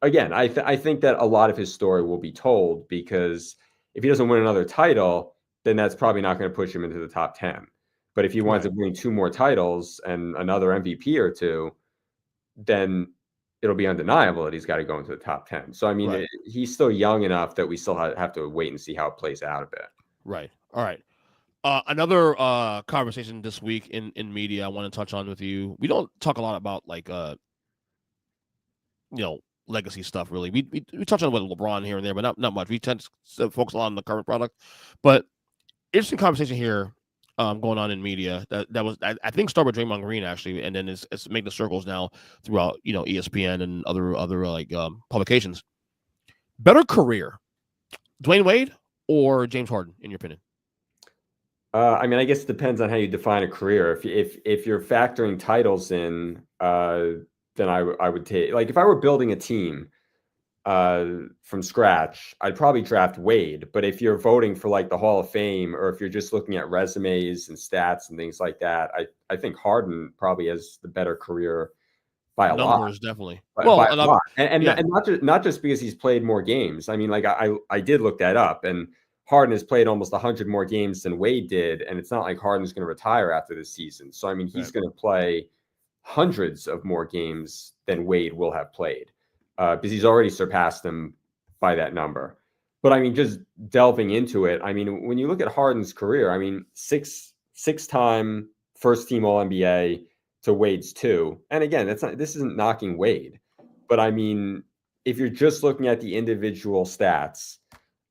again, I think that a lot of his story will be told, because if he doesn't win another title, then that's probably not going to push him into the top 10. But if he winds up winning 2 more titles and another MVP or 2, then it'll be undeniable that he's got to go into the top 10. So, I mean, he's still young enough that we still have to wait and see how it plays out a bit.
Right. All right. Another conversation this week in media I want to touch on with you. We don't talk a lot about, like, legacy stuff, really. We touch on with LeBron here and there, but not much. We tend to focus a lot on the current product. But interesting conversation here going on in media that was, I think, started with Draymond Green, actually, and then it's making the circles now throughout, ESPN and other like publications. Better career, Dwyane Wade or James Harden, in your opinion?
I mean, I guess it depends on how you define a career. If you're factoring titles in, then I would take, like, if I were building a team from scratch, I'd probably draft Wade. But if you're voting for, like, the Hall of Fame, or if you're just looking at resumes and stats and things like that, I think Harden probably has the better career by a lot.
Numbers, definitely.
By a lot. And not just because he's played more games. I mean, like, I did look that up, and Harden has played almost 100 more games than Wade did, and it's not like Harden's going to retire after this season. So, I mean, he's going to play hundreds of more games than Wade will have played, because he's already surpassed him by that number. But I mean, just delving into it, I mean, when you look at Harden's career, I mean, six-time first-team All-NBA to Wade's 2. And again, this isn't knocking Wade, but I mean, if you're just looking at the individual stats,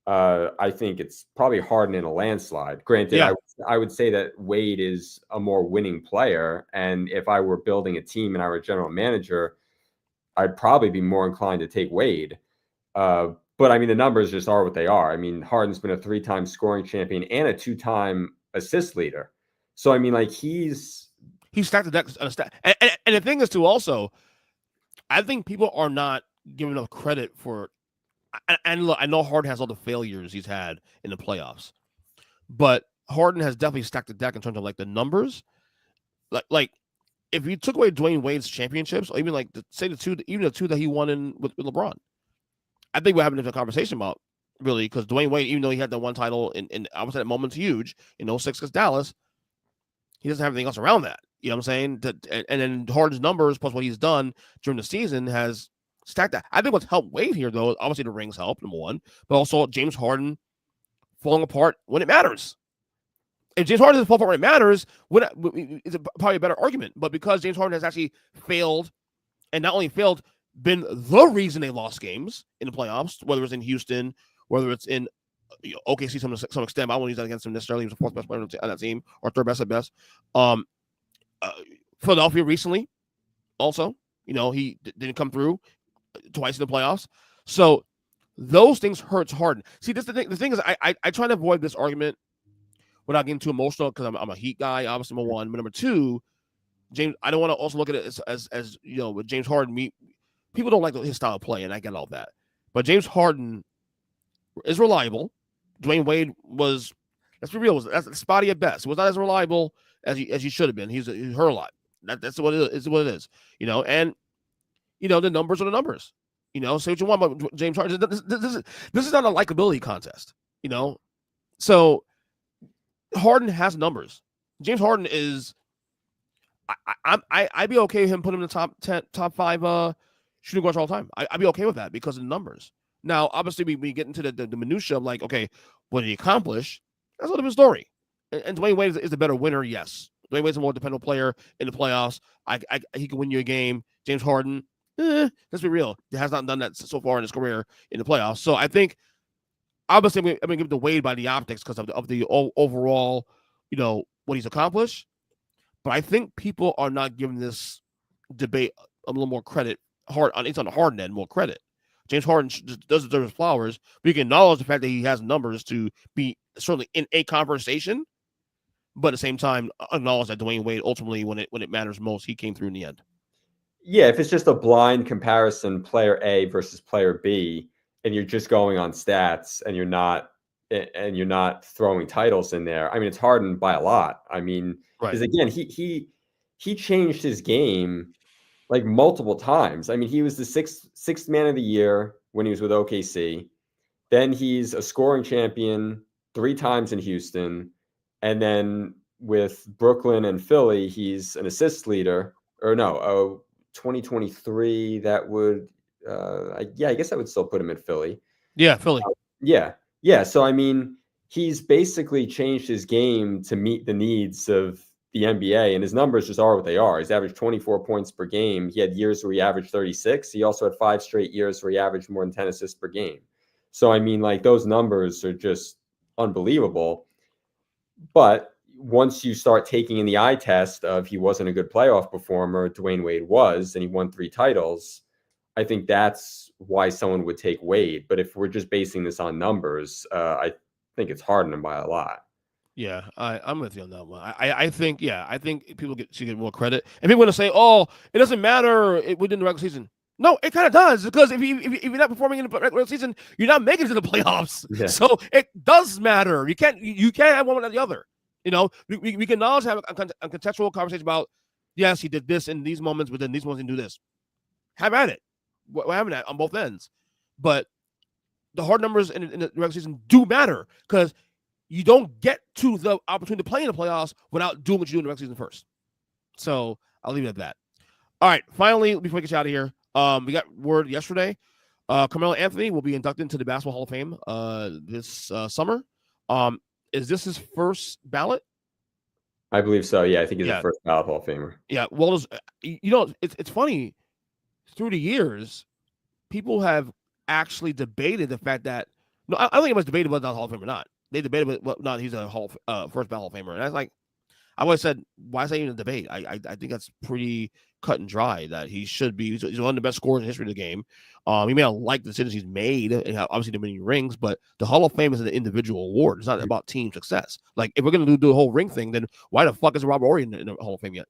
I think it's probably Harden in a landslide. Granted, I would say that Wade is a more winning player, and if I were building a team and I were a general manager, I'd probably be more inclined to take Wade. But I mean, the numbers just are what they are. I mean, Harden's been a 3-time scoring champion and a 2-time assist leader. So I mean, like, he's
stacked the deck on a stack. And the thing is, too, also, I think people are not giving enough credit for. And look, I know Harden has all the failures he's had in the playoffs, but Harden has definitely stacked the deck in terms of, like, the numbers. Like if you took away Dwyane Wade's championships, or even, like, the 2 that he won with LeBron, I think we're having a conversation about, really, because Dwyane Wade, even though he had that one title in I would say that moment's huge in 2006 against Dallas, he doesn't have anything else around that. You know what I'm saying? And then Harden's numbers plus what he's done during the season has stacked that. I think what's helped Wade here, though, obviously the rings help, number one, but also James Harden falling apart when it matters. If James Harden doesn't fall apart when it matters, it's probably a better argument. But because James Harden has actually failed, and not only failed, been the reason they lost games in the playoffs, whether it's in Houston, whether it's in OKC to some extent. I won't use that against him necessarily. He was the 4th best player on that team, or 3rd best at best. Philadelphia recently, also, he didn't come through twice in the playoffs. So those things hurts Harden. See, this the thing. The thing is, I try to avoid this argument without getting too emotional, because I'm a Heat guy, obviously, number one. But number two, James, I don't want to also look at it as with James Harden. People don't like his style of play, and I get all that. But James Harden is reliable. Dwyane Wade was, let's be real, that's spotty at best. It was not as reliable as he should have been. He's hurt a lot. That's what it is. It's what it is. And the numbers are the numbers. Say what you want about James Harden. This is not a likability contest. So Harden has numbers. James Harden is. I'd be okay with him putting him in the top 10, top 5 shooting guards all the time. I'd be okay with that because of the numbers. Now, obviously, we get into the minutia of, like, okay, what did he accomplish? That's a different story. And Dwyane Wade is the better winner, yes. Dwyane Wade's a more dependable player in the playoffs. He can win you a game. James Harden, let's be real, he has not done that so far in his career in the playoffs. So I think obviously I'm going to give it to Wade by the optics because of the overall, what he's accomplished. But I think people are not giving this debate a little more credit. It's on the Harden end, more credit. James Harden does deserve his flowers, but you can acknowledge the fact that he has numbers to be certainly in a conversation. But at the same time, acknowledge that Dwyane Wade ultimately, when it matters most, he came through in the end.
Yeah, if it's just a blind comparison, player A versus player B, and you're just going on stats, and you're not throwing titles in there. I mean, it's Harden by a lot. I mean, because again, he changed his game like multiple times. I mean, he was the sixth man of the year when he was with OKC. Then he's a scoring champion 3 times in Houston. And then with Brooklyn and Philly, he's an assist leader. Or no, 2023, that would, I guess I would still put him at Philly.
Yeah, Philly.
Yeah. So, I mean, he's basically changed his game to meet the needs of the NBA, and his numbers just are what they are. He's averaged 24 points per game. He had years where he averaged 36. He also had 5 straight years where he averaged more than 10 assists per game. So, I mean, like, those numbers are just unbelievable. But once you start taking in the eye test of he wasn't a good playoff performer, Dwyane Wade was, and he won 3 titles, I think that's why someone would take Wade. But if we're just basing this on numbers, I think it's Harden by a lot.
Yeah, I'm with you on that one. I think people should get more credit. And people are going to say, oh, it doesn't matter within the regular season. No, it kind of does, because if you're not performing in the regular season, you're not making it to the playoffs. Yeah. So it does matter. You can't have one without the other. We can always have a contextual conversation about, yes, he did this in these moments, but then these moments he didn't do this. Have at it. We're having that on both ends. But the hard numbers in the regular season do matter, because you don't get to the opportunity to play in the playoffs without doing what you do in the regular season first. So I'll leave it at that. All right. Finally, before we get you out of here, we got word yesterday. Carmelo Anthony will be inducted into the Basketball Hall of Fame this summer. Is this his first ballot?
I believe so. Yeah, I think he's the first ballot Hall of Famer.
Yeah. Well, it's funny. Through the years, people have actually debated the fact that I don't think it was debated whether he's a Hall of Famer or not. They debated whether or not he's a first ballot Hall of Famer, and I was like, I always said, why is that even a debate? I think that's pretty cut and dry that he should be. He's one of the best scorers in the history of the game. He may not like the decisions he's made, and obviously the many rings, but the Hall of Fame is an individual award. It's not about team success. Like, if we're going to do the whole ring thing, then why the fuck is Robert Horry in the Hall of Fame yet?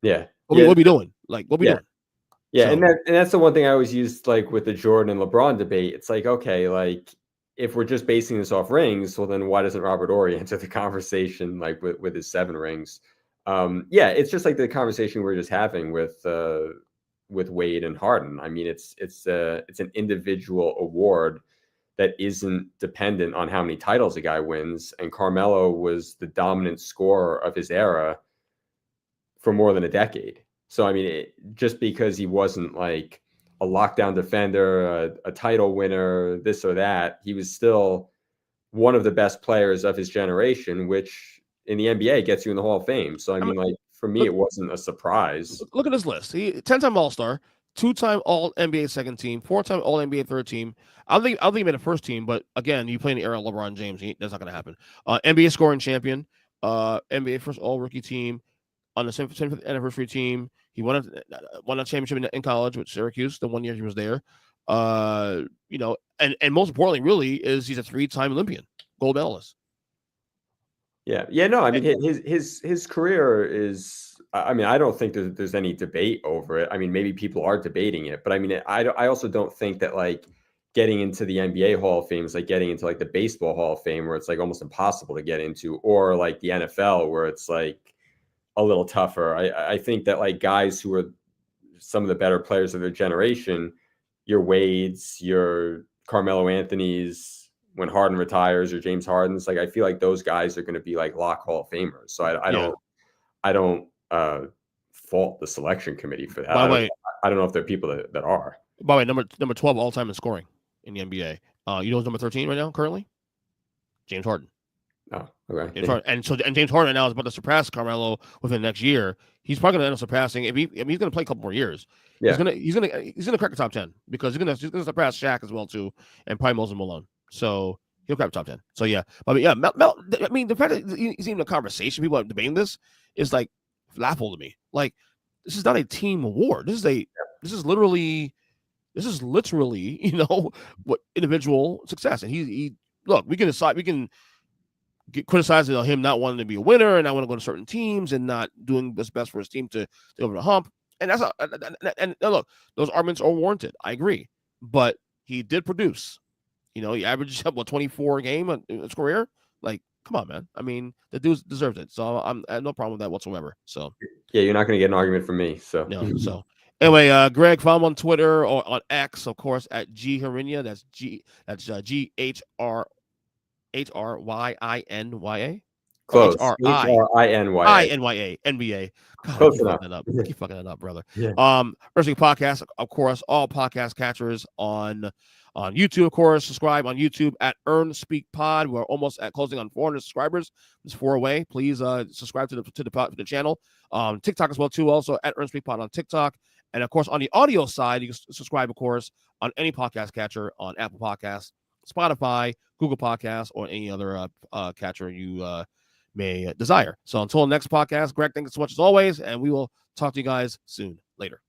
Yeah.
What are we doing? Like, what are we doing?
Yeah, so, and that's the one thing I always used, like, with the Jordan and LeBron debate. It's like, okay, like, if we're just basing this off rings, well, then why doesn't Robert Horry enter the conversation, like, with his 7 rings? It's just like the conversation we're just having with Wade and Harden. I mean, it's an individual award that isn't dependent on how many titles a guy wins. And Carmelo was the dominant scorer of his era for more than a decade. So, I mean, just because he wasn't like a lockdown defender, a title winner, this or that, he was still one of the best players of his generation, which in the NBA gets you in the Hall of Fame. So, I mean, like, for me, it wasn't a surprise.
Look at this list. He 10-time All-Star, 2-time All-NBA second team, 4-time All-NBA third team. I don't think he made a first team, but again, you play in the era of LeBron James, that's not going to happen. NBA scoring champion, NBA first All-Rookie team, on the 75th anniversary team. He won a championship in college with Syracuse the 1 year he was there. And most importantly, really, is he's a 3-time Olympian, gold medalist.
Yeah. No, I mean, his career is, I mean, I don't think there's any debate over it. I mean, maybe people are debating it, but I mean, I also don't think that, like, getting into the NBA Hall of Fame is like getting into, like, the Baseball Hall of Fame, where it's like almost impossible to get into, or like the NFL, where it's like a little tougher. I think that, like, guys who are some of the better players of their generation, your Wades, your Carmelo Anthony's, when Harden retires, or James Harden's, like, I feel like those guys are going to be like lock Hall of Famers. So I don't fault the selection committee for that.
By the way,
I don't know if there are people that are.
By the way, number 12 all time in scoring in the NBA. You know who's number 13 right now currently? James Harden.
Oh, okay.
And James Harden now is about to surpass Carmelo within the next year. He's probably going to end up surpassing. He's going to play a couple more years.
Yeah.
He's gonna crack the top 10 because he's gonna surpass Shaq as well too, and probably Moses Malone. So he'll crack the top 10. So yeah, but yeah, Mel, I mean, the fact that he's even a conversation, people are debating this is like laughable to me. Like, this is not a team award. This is literally, what individual success. And he look, we can criticize him not wanting to be a winner and not want to go to certain teams and not doing what's best for his team to over the hump. And and look, those arguments are warranted. I agree, but he did produce. He averaged 24 a game in his career. Like, come on, man. I mean, the dude deserved it. So I have no problem with that whatsoever. So
yeah, you're not going to get an argument from me. So
no. So anyway, Greg, follow him on Twitter or on X, of course, at G Hrinya. That's GHRYINYA.
Close.
HRINYA. NBA. God,
Close
enough. Keep fucking it up, brother. Yeah. Wrestling podcast, of course, all podcast catchers on YouTube, of course. Subscribe on YouTube at Earnestly Pod. We're almost at closing on 400 subscribers. It's 4 away. Please subscribe to the channel. TikTok as well too. Also at Earnestly Pod on TikTok, and of course on the audio side, you can subscribe, of course, on any podcast catcher on Apple Podcasts, Spotify, Google Podcasts, or any other catcher you may desire. So until next podcast, Greg, thank you so much as always, and we will talk to you guys soon. Later.